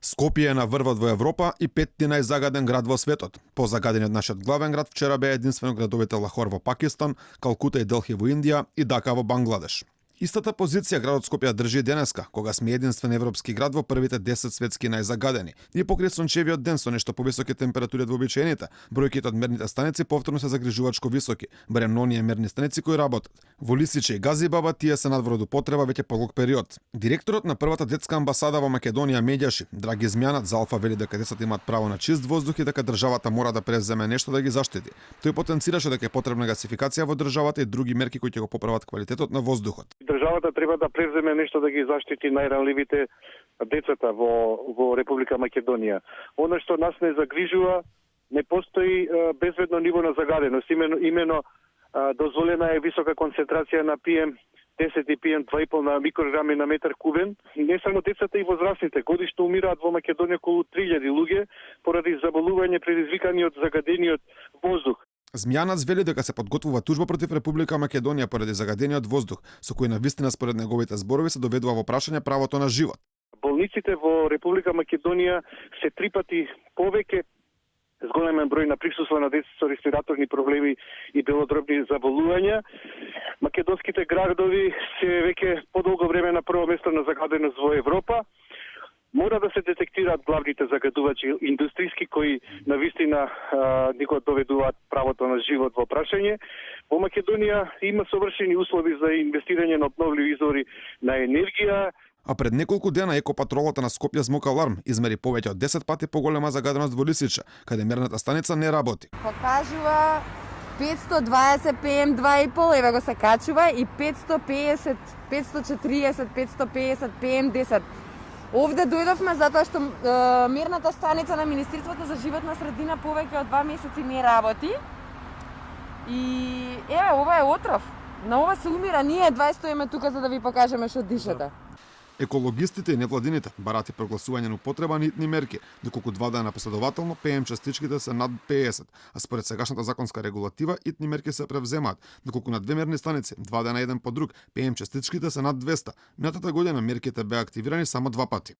Скопје е на врвот во Европа и петти најзагаден град во светот. Позагадениот нашиот главен град вчера беа единствено градовите Лахор во Пакистан, Калкута и Делхи во Индија и Дака во Бангладеш. Истата позиција градот Скопје држи денеска, кога сме единствен европски град во првите 10 светски најзагадени. И покрај сончевиот ден со нешто повисоки температури од вообичаените, бројките од мерните станици повторно се загрижувачко високи, барем на оние мерни станици кои работат. Во Лисиче и Газибаба тие се надвор од употреба веќе подолг период. Директорот на првата детска амбасада во Македонија Медјаши, Драги Змјанат за Алфа вели дека децата имаат право на чист воздух и дека државата мора да преземе нешто да ги заштити. Тој потенцираше дека е потребна гасификација во државата и други мерки кои ќе го поправат квалитетот на воздухот. Државата треба да преземе нешто да ги заштити најранливите децата во Република Македонија. Оно што нас не загрижува, не постои безбедно ниво на загаденост. Имено дозволена е висока концентрација на PM10 и PM2,5 на микрограми на метар кубен. Не само децата и возрастните. Годишно умираат во Македонија околу 3000 луѓе поради заболување предизвикани од загадениот воздух. Змјанат вели дека се подготвува тужба против Република Македонија поради загадениот воздух, со кој навистина според неговите зборови се доведува во прашање правото на живот. Болниците во Република Македонија се 3 пати повеќе с големен број на присуство на деца со респираторни проблеми и белодробни заболувања. Македонските градови се веќе подолго време на прво место на загаденост во Европа. Мора да се детектираат главните загадувачи индустријски кои навистина ни го доведуваат правото на живот во прашање. Во Македонија има совршени услови за инвестирање на обновливи извори на енергија. А пред неколку дена екопатролата на Скопје Звук Аларм измери повеќе од 10 пати поголема загаденост во Лисиче, каде мерната станица не работи. Покажува 520 PM2,5, еве го се качува, и 550, 540, 550 PM10. Овде дојдовме затоа што мерната станица на Министерството за животна средина повеќе од 2 месеци не работи. И еве, ова е отров. На ова се умира, ние 20 стоиме тука за да ви покажеме што дишете. Екологистите и невладините барат и прогласување на употреба на итни мерки, доколку 2 дена последователно ПМ частичките се над 50, а според сегашната законска регулатива итни мерки се превземаат, доколку на 2 мерни станици, 2 дена еден по друг, ПМ частичките се над 200. Минатата година мерките беа активирани само 2 пати.